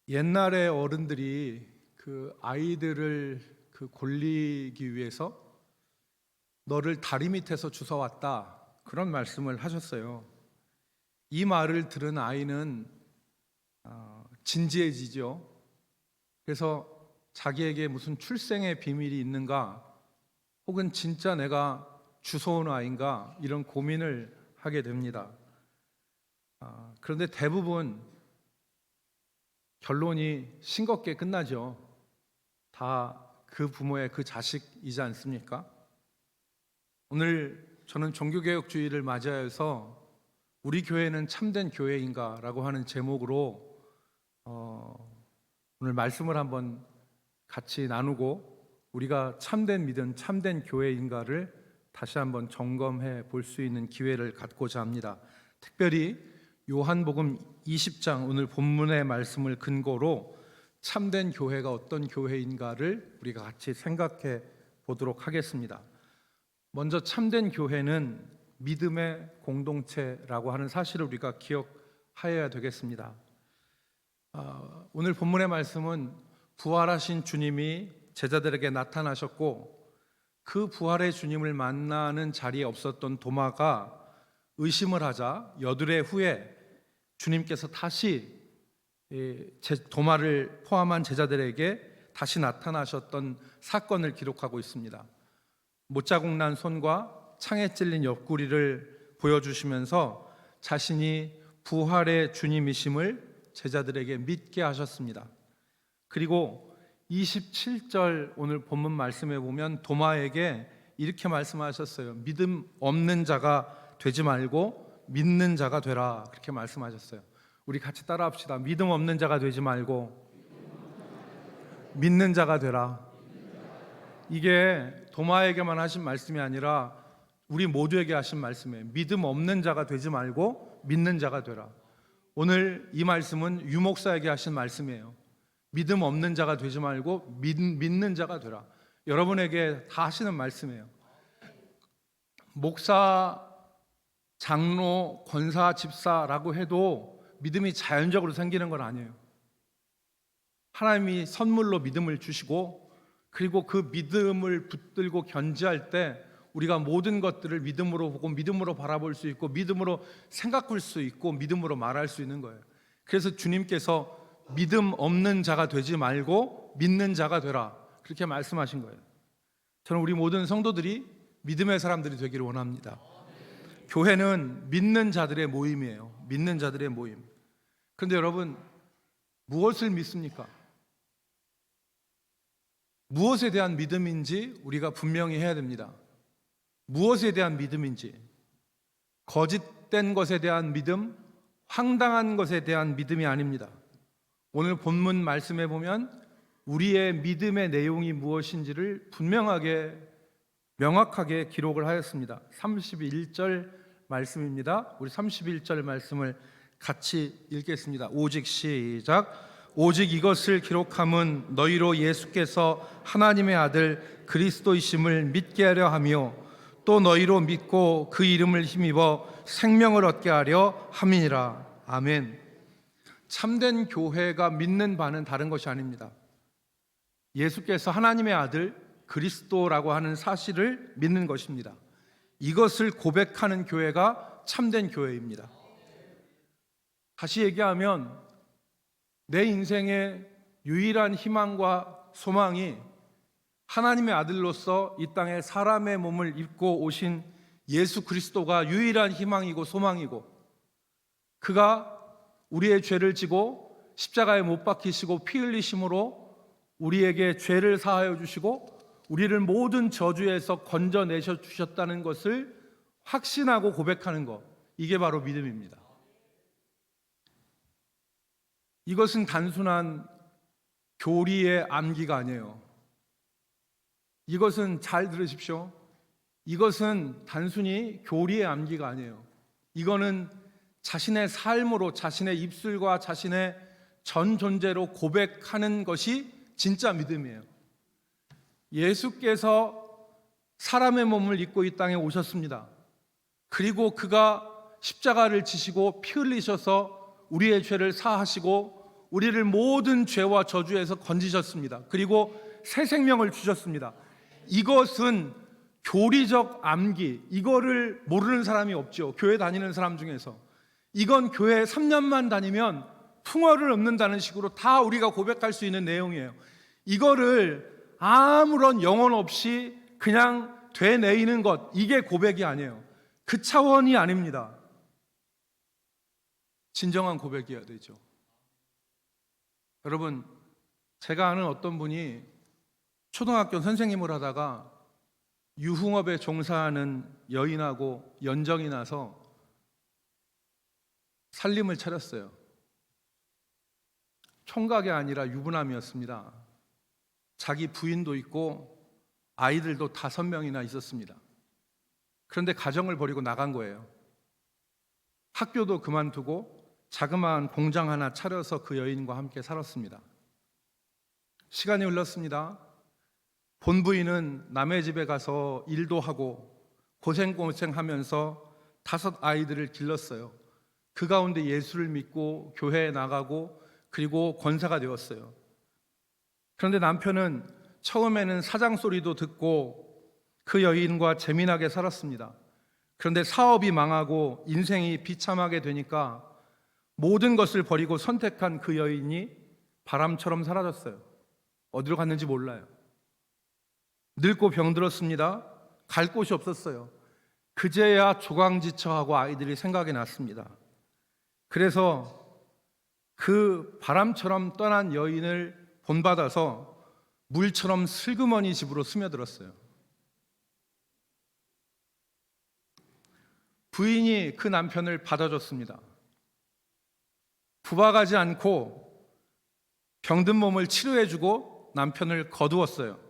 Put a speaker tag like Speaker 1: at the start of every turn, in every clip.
Speaker 1: 옛날에 어른들이 그 아이들을 골리기 위해서 너를 다리 밑에서 주워왔다, 그런 말씀을 하셨어요. 이 말을 들은 아이는 진지해지죠. 그래서 자기에게 무슨 출생의 비밀이 있는가, 혹은 진짜 내가 주워온 아이인가, 이런 고민을 하게 됩니다. 그런데 대부분 결론이 싱겁게 끝나죠. 다 그 부모의 그 자식이지 않습니까? 오늘 저는 종교개혁주의를 맞이하여서 우리 교회는 참된 교회인가? 라고 하는 제목으로 오늘 말씀을 한번 같이 나누고, 우리가 참된 믿음, 참된 교회인가를 다시 한번 점검해 볼 수 있는 기회를 갖고자 합니다. 특별히 요한복음 20장 오늘 본문의 말씀을 근거로 참된 교회가 어떤 교회인가를 우리가 같이 생각해 보도록 하겠습니다. 먼저 참된 교회는 믿음의 공동체라고 하는 사실을 우리가 기억하여야 되겠습니다. 오늘 본문의 말씀은 부활하신 주님이 제자들에게 나타나셨고, 그 부활의 주님을 만나는 자리에 없었던 도마가 의심을 하자 여드레 후에 주님께서 다시 도마를 포함한 제자들에게 다시 나타나셨던 사건을 기록하고 있습니다. 못자국 난 손과 창에 찔린 옆구리를 보여주시면서 자신이 부활의 주님이심을 제자들에게 믿게 하셨습니다. 그리고 27절 오늘 본문 말씀에 보면 도마에게 이렇게 말씀하셨어요. 믿음 없는 자가 되지 말고 믿는 자가 되라, 그렇게 말씀하셨어요. 우리 같이 따라합시다. 믿음 없는 자가 되지 말고 믿는 자가 되라. 이게 도마에게만 하신 말씀이 아니라 우리 모두에게 하신 말씀이에요. 믿음 없는 자가 되지 말고 믿는 자가 되라. 오늘 이 말씀은 유목사에게 하신 말씀이에요. 믿음 없는 자가 되지 말고 믿는 자가 되라. 여러분에게 다 하시는 말씀이에요. 목사, 장로, 권사, 집사라고 해도 믿음이 자연적으로 생기는 건 아니에요. 하나님이 선물로 믿음을 주시고, 그리고 그 믿음을 붙들고 견지할 때 우리가 모든 것들을 믿음으로 보고 믿음으로 바라볼 수 있고 믿음으로 생각할 수 있고 믿음으로 말할 수 있는 거예요. 그래서 주님께서 믿음 없는 자가 되지 말고 믿는 자가 되라, 그렇게 말씀하신 거예요. 저는 우리 모든 성도들이 믿음의 사람들이 되기를 원합니다. 교회는 믿는 자들의 모임이에요. 믿는 자들의 모임. 그런데 여러분, 무엇을 믿습니까? 무엇에 대한 믿음인지 우리가 분명히 해야 됩니다. 무엇에 대한 믿음인지, 거짓된 것에 대한 믿음, 황당한 것에 대한 믿음이 아닙니다. 오늘 본문 말씀에 보면 우리의 믿음의 내용이 무엇인지를 분명하게, 명확하게 기록을 하였습니다. 31절 말씀입니다. 우리 31절 말씀을 같이 읽겠습니다. 오직 시작. 오직 이것을 기록함은 너희로 예수께서 하나님의 아들 그리스도이심을 믿게 하려 하며 또 너희로 믿고 그 이름을 힘입어 생명을 얻게 하려 함이니라. 아멘. 참된 교회가 믿는 바는 다른 것이 아닙니다. 예수께서 하나님의 아들 그리스도라고 하는 사실을 믿는 것입니다. 이것을 고백하는 교회가 참된 교회입니다. 다시 얘기하면 내 인생의 유일한 희망과 소망이 하나님의 아들로서 이 땅에 사람의 몸을 입고 오신 예수 그리스도가 유일한 희망이고 소망이고, 그가 우리의 죄를 지고 십자가에 못 박히시고 피 흘리심으로 우리에게 죄를 사하여 주시고 우리를 모든 저주에서 건져내셔 주셨다는 것을 확신하고 고백하는 것, 이게 바로 믿음입니다. 이것은 단순한 교리의 암기가 아니에요. 이것은, 잘 들으십시오, 이것은 단순히 교리의 암기가 아니에요. 이거는 자신의 삶으로, 자신의 입술과 자신의 전 존재로 고백하는 것이 진짜 믿음이에요. 예수께서 사람의 몸을 입고 이 땅에 오셨습니다. 그리고 그가 십자가를 지시고 피 흘리셔서 우리의 죄를 사하시고 우리를 모든 죄와 저주에서 건지셨습니다. 그리고 새 생명을 주셨습니다. 이것은 교리적 암기, 이거를 모르는 사람이 없죠. 교회 다니는 사람 중에서. 이건 교회 3년만 다니면 풍어를 얻는다는 식으로 다 우리가 고백할 수 있는 내용이에요. 이거를 아무런 영혼 없이 그냥 되뇌이는 것, 이게 고백이 아니에요. 그 차원이 아닙니다. 진정한 고백이어야 되죠. 여러분, 제가 아는 어떤 분이 초등학교 선생님을 하다가 유흥업에 종사하는 여인하고 연정이 나서 살림을 차렸어요. 총각이 아니라 유부남이었습니다. 자기 부인도 있고 아이들도 5명이나 있었습니다. 그런데 가정을 버리고 나간 거예요. 학교도 그만두고 자그마한 공장 하나 차려서 그 여인과 함께 살았습니다. 시간이 흘렀습니다. 본부인은 남의 집에 가서 일도 하고 고생하면서 5 아이들을 길렀어요. 그 가운데 예수를 믿고 교회에 나가고 그리고 권사가 되었어요. 그런데 남편은 처음에는 사장 소리도 듣고 그 여인과 재미나게 살았습니다. 그런데 사업이 망하고 인생이 비참하게 되니까 모든 것을 버리고 선택한 그 여인이 바람처럼 사라졌어요. 어디로 갔는지 몰라요. 늙고 병들었습니다. 갈 곳이 없었어요. 그제야 조강지처하고 아이들이 생각이 났습니다. 그래서 그 바람처럼 떠난 여인을 본받아서 물처럼 슬그머니 집으로 스며들었어요. 부인이 그 남편을 받아줬습니다. 부박하지 않고 병든 몸을 치료해주고 남편을 거두었어요.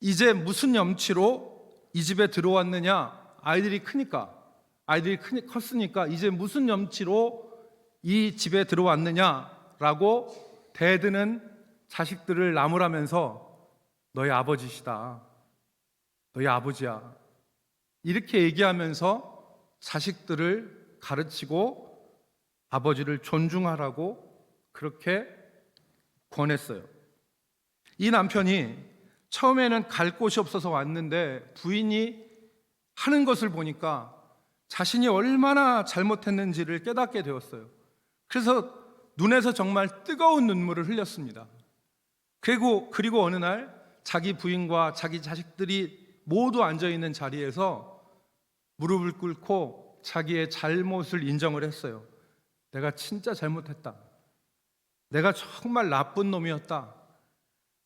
Speaker 1: 이제 무슨 염치로 이 집에 들어왔느냐? 아이들이 컸으니까 이제 무슨 염치로 이 집에 들어왔느냐라고 대드는 자식들을 나무라면서 너희 아버지시다, 너희 아버지야, 이렇게 얘기하면서 자식들을 가르치고 아버지를 존중하라고 그렇게 권했어요. 이 남편이 처음에는 갈 곳이 없어서 왔는데 부인이 하는 것을 보니까 자신이 얼마나 잘못했는지를 깨닫게 되었어요. 그래서 눈에서 정말 뜨거운 눈물을 흘렸습니다. 그리고 어느 날 자기 부인과 자기 자식들이 모두 앉아있는 자리에서 무릎을 꿇고 자기의 잘못을 인정을 했어요. 내가 진짜 잘못했다. 내가 정말 나쁜 놈이었다.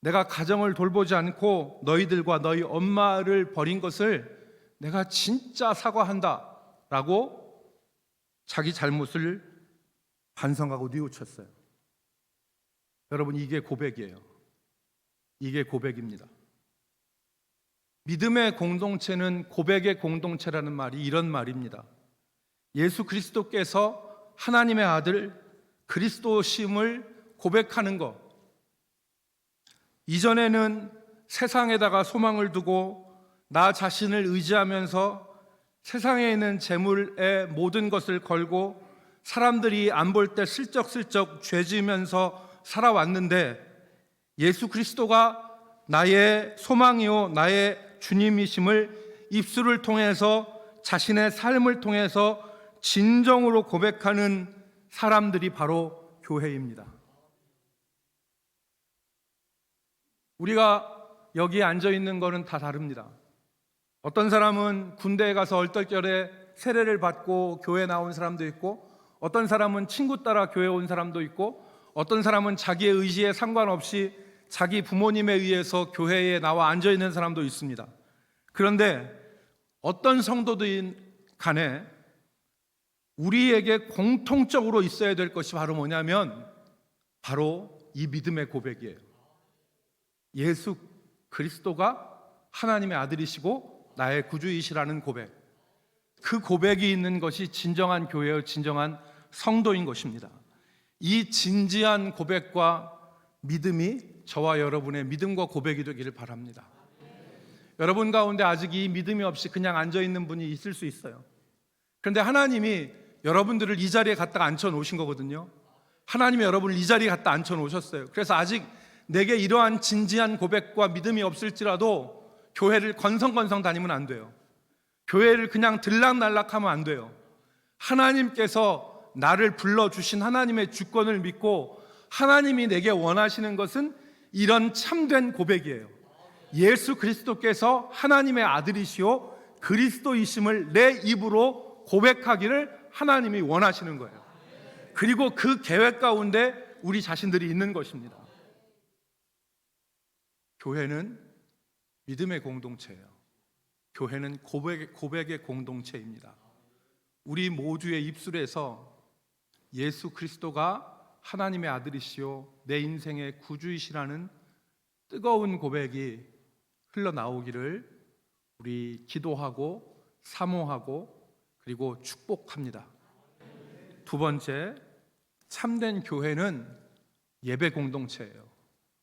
Speaker 1: 내가 가정을 돌보지 않고 너희들과 너희 엄마를 버린 것을 내가 진짜 사과한다 라고 자기 잘못을 반성하고 뉘우쳤어요. 여러분, 이게 고백이에요. 이게 고백입니다. 믿음의 공동체는 고백의 공동체라는 말이 이런 말입니다. 예수 그리스도께서 하나님의 아들 그리스도심을 고백하는 것. 이전에는 세상에다가 소망을 두고 나 자신을 의지하면서 세상에 있는 재물의 모든 것을 걸고 사람들이 안 볼 때 슬쩍슬쩍 죄 지으면서 살아왔는데 예수 그리스도가 나의 소망이요 나의 주님이심을 입술을 통해서 자신의 삶을 통해서 진정으로 고백하는 사람들이 바로 교회입니다. 우리가 여기에 앉아있는 거는 다 다릅니다. 어떤 사람은 군대에 가서 얼떨결에 세례를 받고 교회에 나온 사람도 있고, 어떤 사람은 친구 따라 교회에 온 사람도 있고, 어떤 사람은 자기의 의지에 상관없이 자기 부모님에 의해서 교회에 나와 앉아있는 사람도 있습니다. 그런데 어떤 성도든 간에 우리에게 공통적으로 있어야 될 것이 바로 뭐냐면 바로 이 믿음의 고백이에요. 예수 그리스도가 하나님의 아들이시고 나의 구주이시라는 고백. 그 고백이 있는 것이 진정한 교회의 진정한 성도인 것입니다. 이 진지한 고백과 믿음이 저와 여러분의 믿음과 고백이 되기를 바랍니다. 여러분 가운데 아직 이 믿음이 없이 그냥 앉아있는 분이 있을 수 있어요. 그런데 하나님이 여러분들을 이 자리에 갖다가 앉혀 놓으신 거거든요. 하나님이 여러분을 이 자리에 갖다 앉혀 놓으셨어요. 그래서 아직 내게 이러한 진지한 고백과 믿음이 없을지라도 교회를 건성건성 다니면 안 돼요. 교회를 그냥 들락날락하면 안 돼요. 하나님께서 나를 불러주신 하나님의 주권을 믿고 하나님이 내게 원하시는 것은 이런 참된 고백이에요. 예수 그리스도께서 하나님의 아들이시오 그리스도이심을 내 입으로 고백하기를 하나님이 원하시는 거예요. 그리고 그 계획 가운데 우리 자신들이 있는 것입니다. 교회는 믿음의 공동체예요. 교회는 고백의 공동체입니다. 우리 모두의 입술에서 예수 그리스도가 하나님의 아들이시오 내 인생의 구주이시라는 뜨거운 고백이 흘러나오기를 우리 기도하고 사모하고 그리고 축복합니다. 두 번째, 참된 교회는 예배 공동체예요.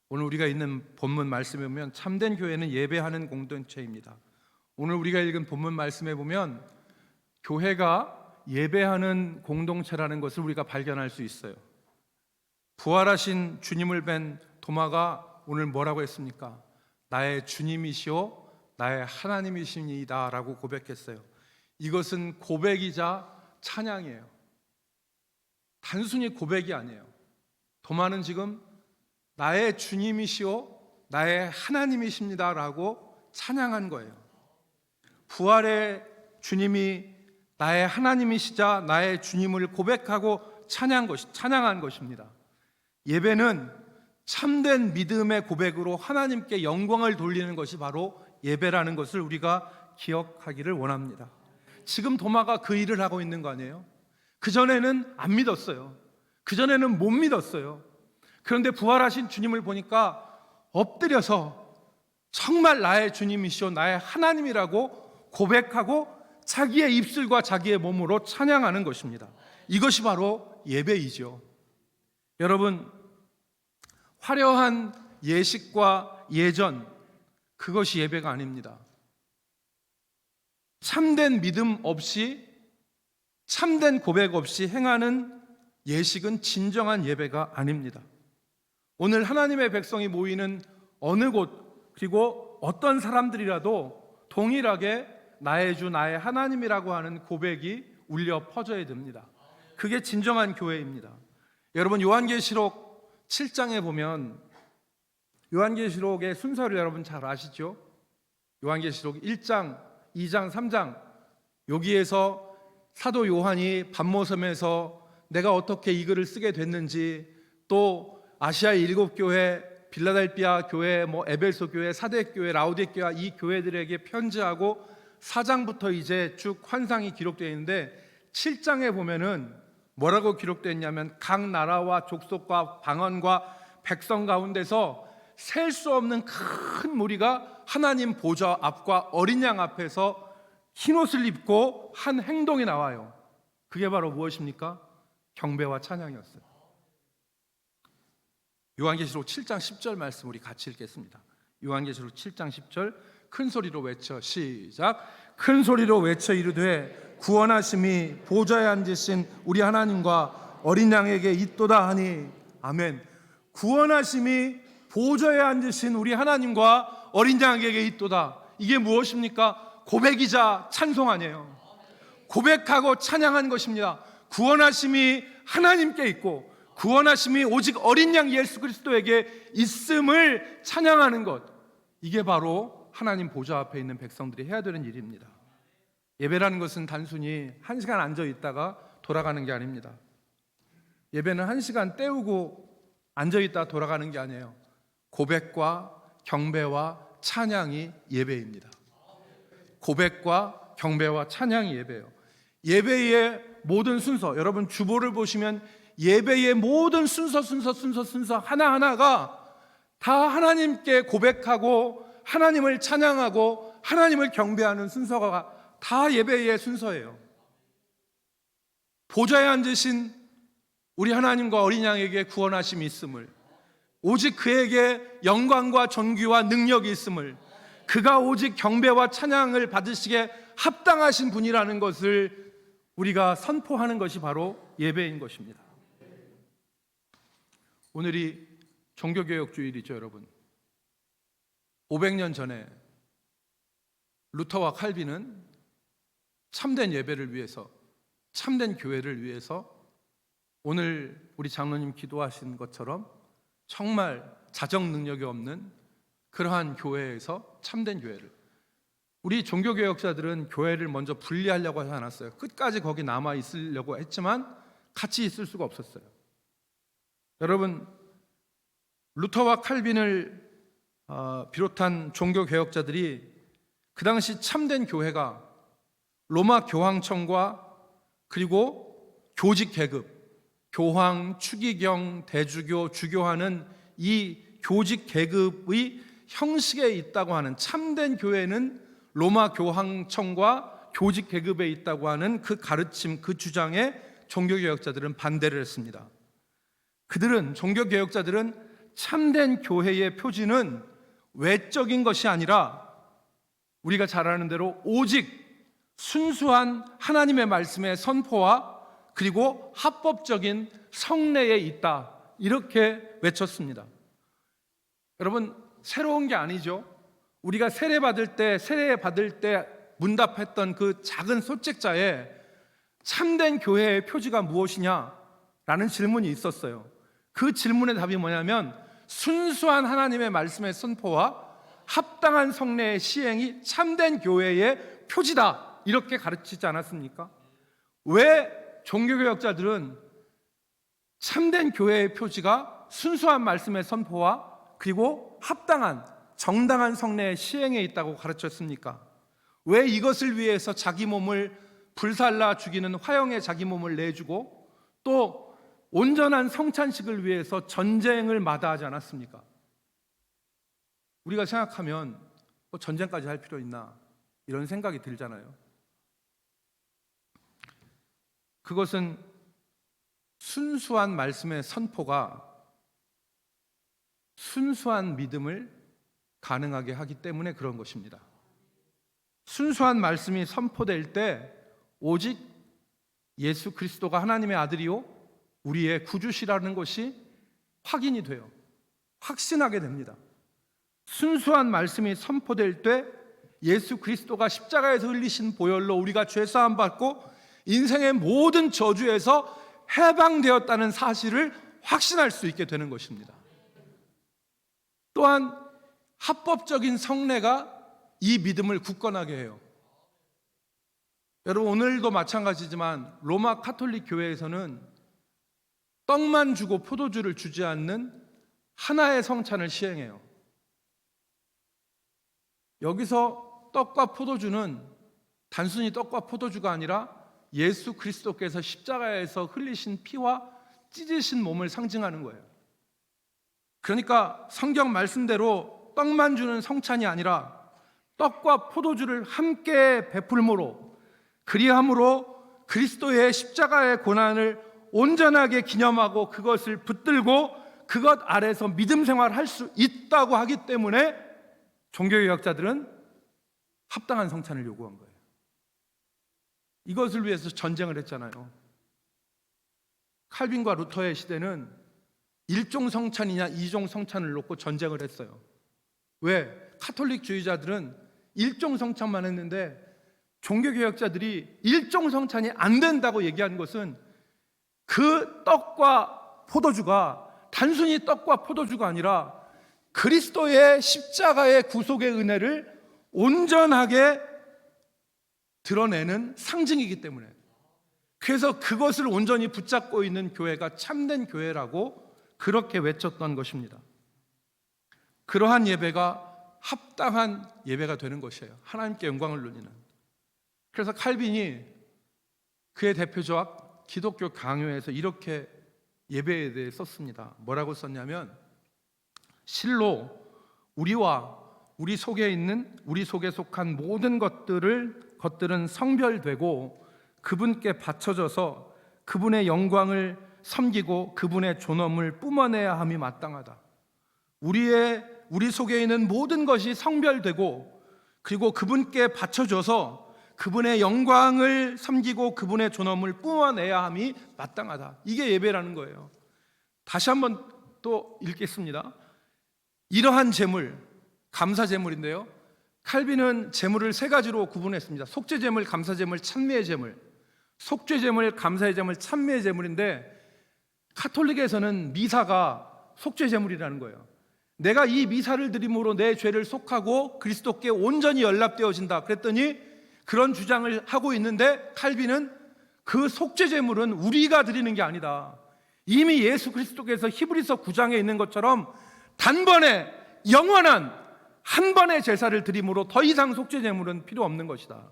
Speaker 1: 오늘 우리가 있는 본문 말씀에 보면 참된 교회는 예배하는 공동체입니다. 오늘 우리가 읽은 본문 말씀에 보면 교회가 예배하는 공동체라는 것을 우리가 발견할 수 있어요. 부활하신 주님을 뵌 도마가 오늘 뭐라고 했습니까? 나의 주님이시오 나의 하나님이십니다 라고 고백했어요. 이것은 고백이자 찬양이에요. 단순히 고백이 아니에요. 도마는 지금 나의 주님이시오 나의 하나님이십니다 라고 찬양한 거예요. 부활의 주님이 나의 하나님이시자 나의 주님을 고백하고 찬양한 것입니다. 예배는 참된 믿음의 고백으로 하나님께 영광을 돌리는 것이 바로 예배라는 것을 우리가 기억하기를 원합니다. 지금 도마가 그 일을 하고 있는 거 아니에요? 그전에는 안 믿었어요. 그전에는 못 믿었어요. 그런데 부활하신 주님을 보니까 엎드려서 정말 나의 주님이시오 나의 하나님이라고 고백하고 자기의 입술과 자기의 몸으로 찬양하는 것입니다. 이것이 바로 예배이죠. 여러분, 화려한 예식과 예전, 그것이 예배가 아닙니다. 참된 믿음 없이, 참된 고백 없이 행하는 예식은 진정한 예배가 아닙니다. 오늘 하나님의 백성이 모이는 어느 곳, 그리고 어떤 사람들이라도 동일하게 나의 주, 나의 하나님이라고 하는 고백이 울려 퍼져야 됩니다. 그게 진정한 교회입니다. 여러분, 요한계시록 7장에 보면 요한계시록의 순서를 여러분 잘 아시죠? 요한계시록 1장, 2장, 3장 여기에서 사도 요한이 밤모섬에서 내가 어떻게 이 글을 쓰게 됐는지, 또 아시아의 7교회, 빌라델비아 교회, 에베소 교회, 사대 교회, 라우디게 교회, 이 교회들에게 편지하고 4장부터 이제 쭉 환상이 기록되어 있는데 7장에 보면은 뭐라고 기록되어 있냐면 각 나라와 족속과 방언과 백성 가운데서 셀 수 없는 큰 무리가 하나님 보좌 앞과 어린 양 앞에서 흰옷을 입고 한 행동이 나와요. 그게 바로 무엇입니까? 경배와 찬양이었어요. 요한계시록 7장 10절 말씀 우리 같이 읽겠습니다. 요한계시록 7장 10절 큰 소리로 외쳐, 시작. 큰 소리로 외쳐 이르되 구원하심이 보좌에 앉으신 우리 하나님과 어린 양에게 있도다 하니. 아멘. 구원하심이 보좌에 앉으신 우리 하나님과 어린 양에게 있도다. 이게 무엇입니까? 고백이자 찬송 아니에요. 고백하고 찬양한 것입니다. 구원하심이 하나님께 있고 구원하심이 오직 어린 양 예수 그리스도에게 있음을 찬양하는 것, 이게 바로 하나님 보좌 앞에 있는 백성들이 해야 되는 일입니다. 예배라는 것은 단순히 1시간 앉아 있다가 돌아가는 게 아닙니다. 예배는 1시간 때우고 앉아 있다가 돌아가는 게 아니에요. 고백과 경배와 찬양이 예배입니다. 고백과 경배와 찬양이 예배예요. 예배의 모든 순서, 여러분 주보를 보시면 예배의 모든 순서 하나하나가 다 하나님께 고백하고 하나님을 찬양하고 하나님을 경배하는 순서가 다 예배의 순서예요. 보좌에 앉으신 우리 하나님과 어린 양에게 구원하심이 있음을, 오직 그에게 영광과 존귀와 능력이 있음을, 그가 오직 경배와 찬양을 받으시기에 합당하신 분이라는 것을 우리가 선포하는 것이 바로 예배인 것입니다. 오늘이 종교개혁 주일이죠, 여러분. 500년 전에 루터와 칼빈은 참된 예배를 위해서, 참된 교회를 위해서 오늘 우리 장로님 기도하신 것처럼 정말 자정 능력이 없는 그러한 교회에서 참된 교회를, 우리 종교개혁자들은 교회를 먼저 분리하려고 하지 않았어요. 끝까지 거기 남아 있으려고 했지만 같이 있을 수가 없었어요. 여러분, 루터와 칼빈을 비롯한 종교개혁자들이 그 당시 참된 교회가 로마 교황청과 그리고 교직 계급, 교황, 추기경, 대주교, 주교하는 이 교직 계급의 형식에 있다고 하는, 참된 교회는 로마 교황청과 교직 계급에 있다고 하는 그 가르침, 그 주장에 종교개혁자들은 반대를 했습니다. 그들은, 종교개혁자들은 참된 교회의 표지는 외적인 것이 아니라 우리가 잘 아는 대로 오직 순수한 하나님의 말씀의 선포와 그리고 합법적인 성례에 있다, 이렇게 외쳤습니다. 여러분, 새로운 게 아니죠. 우리가 세례 받을 때 문답했던 그 작은 소책자에 참된 교회의 표지가 무엇이냐라는 질문이 있었어요. 그 질문의 답이 뭐냐면 순수한 하나님의 말씀의 선포와 합당한 성례의 시행이 참된 교회의 표지다, 이렇게 가르치지 않았습니까? 왜 종교개혁자들은 참된 교회의 표지가 순수한 말씀의 선포와 그리고 합당한 정당한 성례의 시행에 있다고 가르쳤습니까? 왜 이것을 위해서 자기 몸을 불살라 죽이는 화형에 자기 몸을 내주고 또 온전한 성찬식을 위해서 전쟁을 마다하지 않았습니까? 우리가 생각하면 뭐 전쟁까지 할 필요 있나, 이런 생각이 들잖아요. 그것은 순수한 말씀의 선포가 순수한 믿음을 가능하게 하기 때문에 그런 것입니다. 순수한 말씀이 선포될 때 오직 예수 그리스도가 하나님의 아들이요 우리의 구주시라는 것이 확인이 돼요. 확신하게 됩니다. 순수한 말씀이 선포될 때 예수 그리스도가 십자가에서 흘리신 보혈로 우리가 죄사함 받고 인생의 모든 저주에서 해방되었다는 사실을 확신할 수 있게 되는 것입니다. 또한 합법적인 성례가 이 믿음을 굳건하게 해요. 여러분, 오늘도 마찬가지지만 로마 카톨릭 교회에서는 떡만 주고 포도주를 주지 않는 하나의 성찬을 시행해요. 여기서 떡과 포도주는 단순히 떡과 포도주가 아니라 예수 그리스도께서 십자가에서 흘리신 피와 찢으신 몸을 상징하는 거예요. 그러니까 성경 말씀대로 떡만 주는 성찬이 아니라 떡과 포도주를 함께 베풀므로, 그리함으로 그리스도의 십자가의 고난을 온전하게 기념하고 그것을 붙들고 그것 아래서 믿음 생활할 수 있다고 하기 때문에 종교개혁자들은 합당한 성찬을 요구한 거예요. 이것을 위해서 전쟁을 했잖아요. 칼빈과 루터의 시대는 일종 성찬이냐 이종 성찬을 놓고 전쟁을 했어요. 왜? 카톨릭주의자들은 일종 성찬만 했는데 종교개혁자들이 일종 성찬이 안 된다고 얘기한 것은 그 떡과 포도주가 단순히 떡과 포도주가 아니라 그리스도의 십자가의 구속의 은혜를 온전하게 드러내는 상징이기 때문에, 그래서 그것을 온전히 붙잡고 있는 교회가 참된 교회라고 그렇게 외쳤던 것입니다. 그러한 예배가 합당한 예배가 되는 것이에요. 하나님께 영광을 돌리는. 그래서 칼빈이 그의 대표적 기독교 강요에서 이렇게 예배에 대해 썼습니다. 뭐라고 썼냐면, 실로 우리와 우리 속에 있는, 우리 속에 속한 모든 것들은 성별되고 그분께 바쳐져서 그분의 영광을 섬기고 그분의 존엄을 뿜어내야 함이 마땅하다. 우리 속에 있는 모든 것이 성별되고 그리고 그분께 바쳐져서 그분의 영광을 섬기고 그분의 존엄을 뿜어내야 함이 마땅하다. 이게 예배라는 거예요. 다시 한번 또 읽겠습니다. 이러한 제물, 감사 제물인데요, 칼빈은 제물을 세 가지로 구분했습니다. 속죄 제물, 감사 제물, 찬미의 제물. 속죄 제물, 감사의 제물, 찬미의 제물인데 카톨릭에서는 미사가 속죄 제물이라는 거예요. 내가 이 미사를 드림으로 내 죄를 속하고 그리스도께 온전히 연락되어진다 그랬더니 그런 주장을 하고 있는데, 칼빈은 그 속죄 제물은 우리가 드리는 게 아니다. 이미 예수 그리스도께서 히브리서 9장에 있는 것처럼 단번에 영원한 한 번의 제사를 드림으로 더 이상 속죄 제물은 필요 없는 것이다.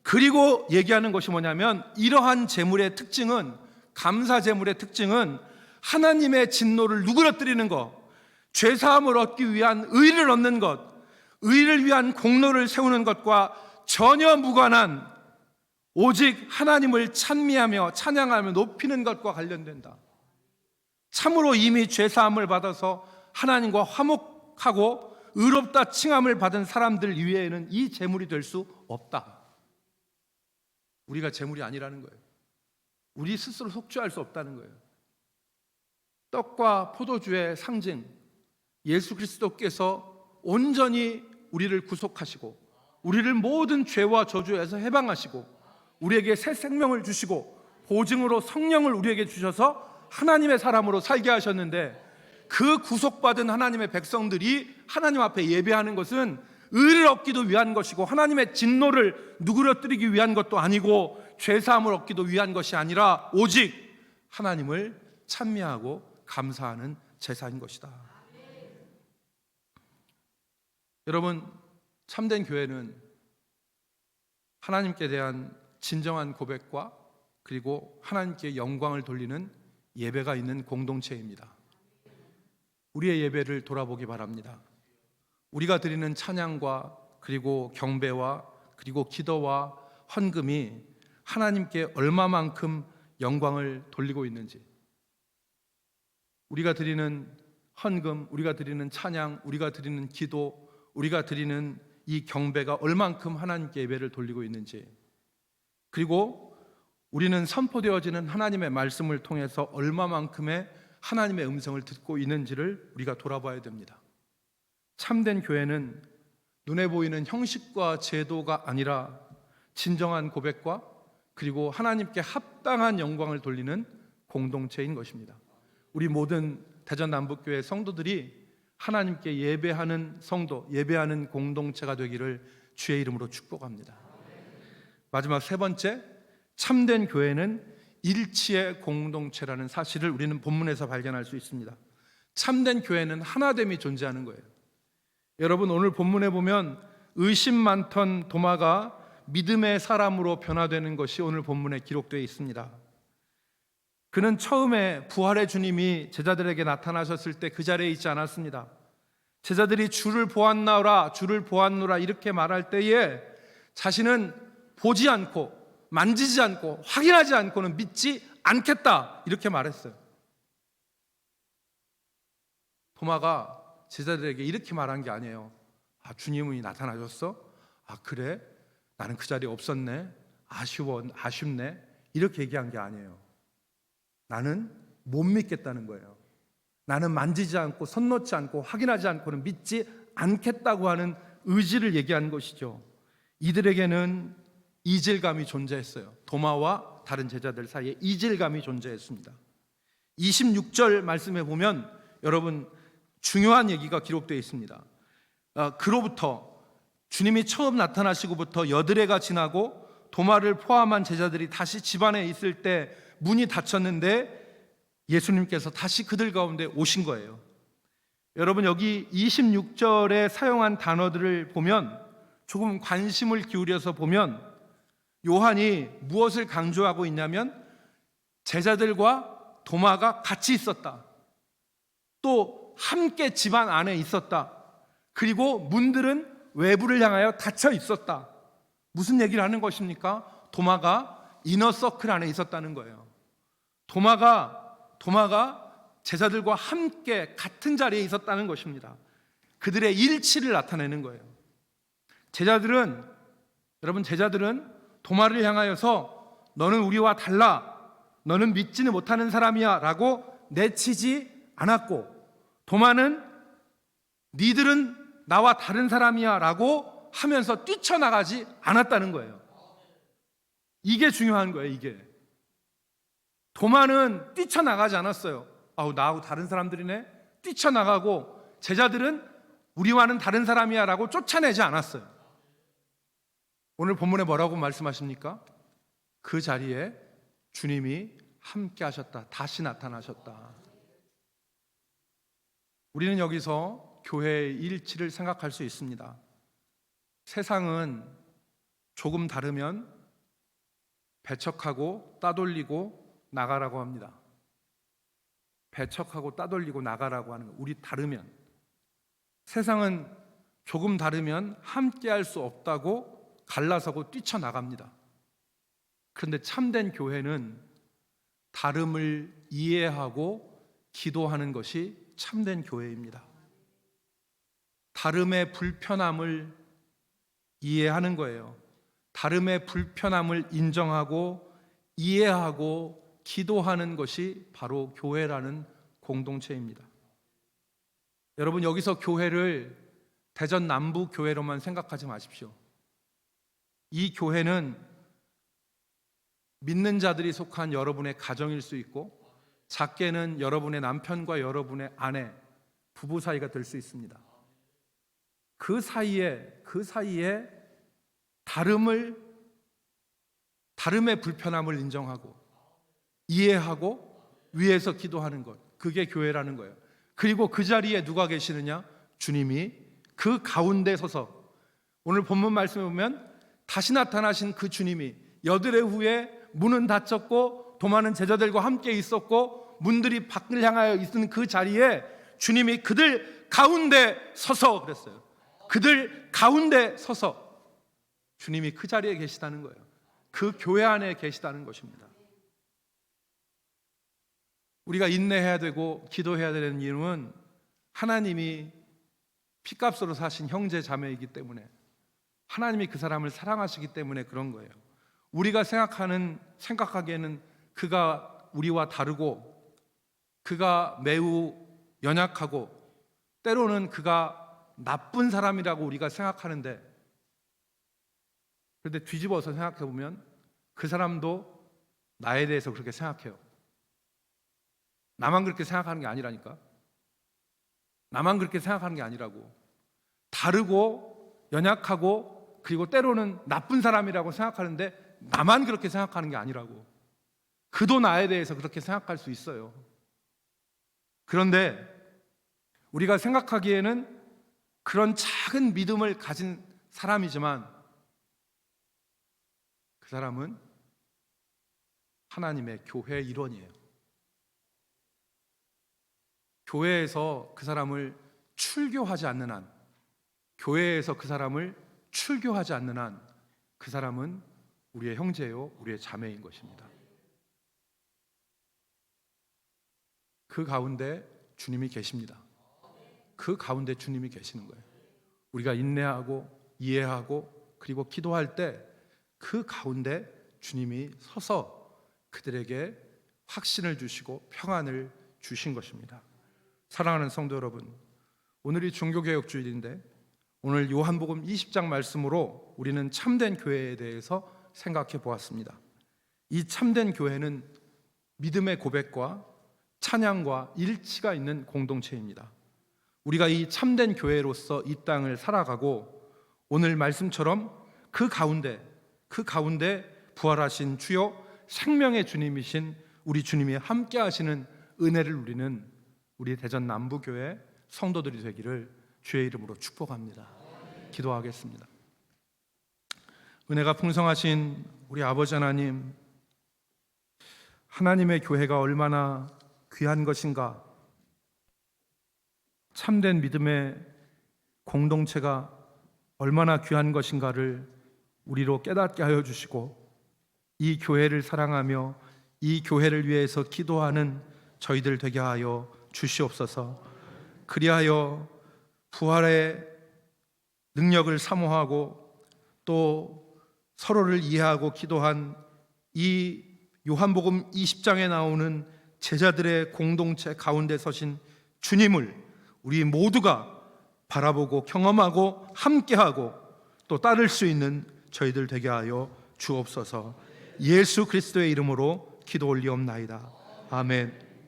Speaker 1: 그리고 얘기하는 것이 뭐냐면, 이러한 제물의 특징은, 감사 제물의 특징은 하나님의 진노를 누그러뜨리는 것, 죄사함을 얻기 위한 의를 얻는 것, 의를 위한 공로를 세우는 것과 전혀 무관한 오직 하나님을 찬미하며 찬양하며 높이는 것과 관련된다. 참으로 이미 죄사함을 받아서 하나님과 화목하고 의롭다 칭함을 받은 사람들 이외에는 이 제물이 될 수 없다. 우리가 제물이 아니라는 거예요. 우리 스스로 속죄할 수 없다는 거예요. 떡과 포도주의 상징, 예수 그리스도께서 온전히 우리를 구속하시고 우리를 모든 죄와 저주에서 해방하시고 우리에게 새 생명을 주시고 보증으로 성령을 우리에게 주셔서 하나님의 사람으로 살게 하셨는데, 그 구속받은 하나님의 백성들이 하나님 앞에 예배하는 것은 의를 얻기도 위한 것이고 하나님의 진노를 누그러뜨리기 위한 것도 아니고 죄사함을 얻기도 위한 것이 아니라 오직 하나님을 찬미하고 감사하는 제사인 것이다. 여러분, 참된 교회는 하나님께 대한 진정한 고백과 그리고 하나님께 영광을 돌리는 예배가 있는 공동체입니다. 우리의 예배를 돌아보기 바랍니다. 우리가 드리는 찬양과 그리고 경배와 그리고 기도와 헌금이 하나님께 얼마만큼 영광을 돌리고 있는지, 우리가 드리는 헌금, 우리가 드리는 찬양, 우리가 드리는 기도, 우리가 드리는 이 경배가 얼만큼 하나님께 예배를 돌리고 있는지, 그리고 우리는 선포되어지는 하나님의 말씀을 통해서 얼마만큼의 하나님의 음성을 듣고 있는지를 우리가 돌아봐야 됩니다. 참된 교회는 눈에 보이는 형식과 제도가 아니라 진정한 고백과 그리고 하나님께 합당한 영광을 돌리는 공동체인 것입니다. 우리 모든 대전남북교회 성도들이 하나님께 예배하는 성도, 예배하는 공동체가 되기를 주의 이름으로 축복합니다. 마지막 세 번째, 참된 교회는 일치의 공동체라는 사실을 우리는 본문에서 발견할 수 있습니다. 참된 교회는 하나됨이 존재하는 거예요. 여러분, 오늘 본문에 보면 의심 많던 도마가 믿음의 사람으로 변화되는 것이 오늘 본문에 기록되어 있습니다. 그는 처음에 부활의 주님이 제자들에게 나타나셨을 때 그 자리에 있지 않았습니다. 제자들이 주를 보았나라, 주를 보았노라 이렇게 말할 때에 자신은 보지 않고 만지지 않고 확인하지 않고는 믿지 않겠다 이렇게 말했어요. 도마가 제자들에게 이렇게 말한 게 아니에요. 아, 주님이 나타나셨어? 아, 그래? 나는 그 자리에 없었네. 아쉽네. 이렇게 얘기한 게 아니에요. 나는 못 믿겠다는 거예요. 나는 만지지 않고 손 놓지 않고 확인하지 않고는 믿지 않겠다고 하는 의지를 얘기한 것이죠. 이들에게는 이질감이 존재했어요. 도마와 다른 제자들 사이에 이질감이 존재했습니다. 26절 말씀에 보면 여러분, 중요한 얘기가 기록되어 있습니다. 그로부터 주님이 처음 나타나시고부터 여드레가 지나고 도마를 포함한 제자들이 다시 집안에 있을 때 문이 닫혔는데 예수님께서 다시 그들 가운데 오신 거예요. 여러분, 여기 26절에 사용한 단어들을 보면, 조금 관심을 기울여서 보면 요한이 무엇을 강조하고 있냐면 제자들과 도마가 같이 있었다, 또 함께 집안 안에 있었다, 그리고 문들은 외부를 향하여 닫혀 있었다. 무슨 얘기를 하는 것입니까? 도마가 이너서클 안에 있었다는 거예요. 도마가 제자들과 함께 같은 자리에 있었다는 것입니다. 그들의 일치를 나타내는 거예요. 제자들은 도마를 향하여서 너는 우리와 달라, 너는 믿지는 못하는 사람이야 라고 내치지 않았고, 도마는 니들은 나와 다른 사람이야 라고 하면서 뛰쳐나가지 않았다는 거예요. 이게 중요한 거예요. 이게 도마는 뛰쳐나가지 않았어요. 나하고 다른 사람들이네. 뛰쳐나가고, 제자들은 우리와는 다른 사람이야 라고 쫓아내지 않았어요. 오늘 본문에 뭐라고 말씀하십니까? 그 자리에 주님이 함께 하셨다. 다시 나타나셨다. 우리는 여기서 교회의 일치를 생각할 수 있습니다. 세상은 조금 다르면 배척하고 따돌리고 나가라고 합니다. 배척하고 따돌리고 나가라고 하는 거. 우리 다르면, 세상은 조금 다르면 함께 할 수 없다고 갈라서고 뛰쳐나갑니다. 그런데 참된 교회는 다름을 이해하고 기도하는 것이 참된 교회입니다. 다름의 불편함을 이해하는 거예요. 다름의 불편함을 인정하고 이해하고 기도하는 것이 바로 교회라는 공동체입니다. 여러분, 여기서 교회를 대전 남부 교회로만 생각하지 마십시오. 이 교회는 믿는 자들이 속한 여러분의 가정일 수 있고, 작게는 여러분의 남편과 여러분의 아내, 부부 사이가 될 수 있습니다. 그 사이에 다름의 불편함을 인정하고 이해하고 위해서 기도하는 것, 그게 교회라는 거예요. 그리고 그 자리에 누가 계시느냐? 주님이 그 가운데 서서, 오늘 본문 말씀에 보면 다시 나타나신 그 주님이 여드레 후에 문은 닫혔고 도마는 제자들과 함께 있었고 문들이 밖을 향하여 있는 그 자리에 주님이 그들 가운데 서서 그랬어요. 그들 가운데 서서 주님이 그 자리에 계시다는 거예요. 그 교회 안에 계시다는 것입니다. 우리가 인내해야 되고 기도해야 되는 이유는 하나님이 피값으로 사신 형제 자매이기 때문에, 하나님이 그 사람을 사랑하시기 때문에 그런 거예요. 우리가 생각하기에는 그가 우리와 다르고, 그가 매우 연약하고, 때로는 그가 나쁜 사람이라고 우리가 생각하는데, 그런데 뒤집어서 생각해 보면 그 사람도 나에 대해서 그렇게 생각해요. 나만 그렇게 생각하는 게 아니라니까. 나만 그렇게 생각하는 게 아니라고. 다르고 연약하고 그리고 때로는 나쁜 사람이라고 생각하는데 나만 그렇게 생각하는 게 아니라고. 그도 나에 대해서 그렇게 생각할 수 있어요. 그런데 우리가 생각하기에는 그런 작은 믿음을 가진 사람이지만 그 사람은 하나님의 교회의 일원이에요. 교회에서 그 사람을 출교하지 않는 한, 교회에서 그 사람을 출교하지 않는 한, 그 사람은 우리의 형제요, 우리의 자매인 것입니다. 그 가운데 주님이 계십니다. 그 가운데 주님이 계시는 거예요. 우리가 인내하고 이해하고 그리고 기도할 때 그 가운데 주님이 서서 그들에게 확신을 주시고 평안을 주신 것입니다. 사랑하는 성도 여러분, 오늘이 종교개혁주일인데 오늘 요한복음 20장 말씀으로 우리는 참된 교회에 대해서 생각해 보았습니다. 이 참된 교회는 믿음의 고백과 찬양과 일치가 있는 공동체입니다. 우리가 이 참된 교회로서 이 땅을 살아가고 오늘 말씀처럼 그 가운데 부활하신 주요 생명의 주님이신 우리 주님이 함께 하시는 은혜를 누리는 우리 대전 남부교회 성도들이 되기를 주의 이름으로 축복합니다. 기도하겠습니다. 은혜가 풍성하신 우리 아버지 하나님, 하나님의 교회가 얼마나 귀한 것인가, 참된 믿음의 공동체가 얼마나 귀한 것인가를 우리로 깨닫게 하여 주시고, 이 교회를 사랑하며 이 교회를 위해서 기도하는 저희들 되게 하여 주시옵소서. 그리하여 부활의 능력을 사모하고 또 서로를 이해하고 기도한 이 요한복음 20장에 나오는 제자들의 공동체 가운데 서신 주님을 우리 모두가 바라보고 경험하고 함께하고 또 따를 수 있는 저희들 되게 하여 주옵소서. 예수 그리스도의 이름으로 기도 올리옵나이다. 아멘.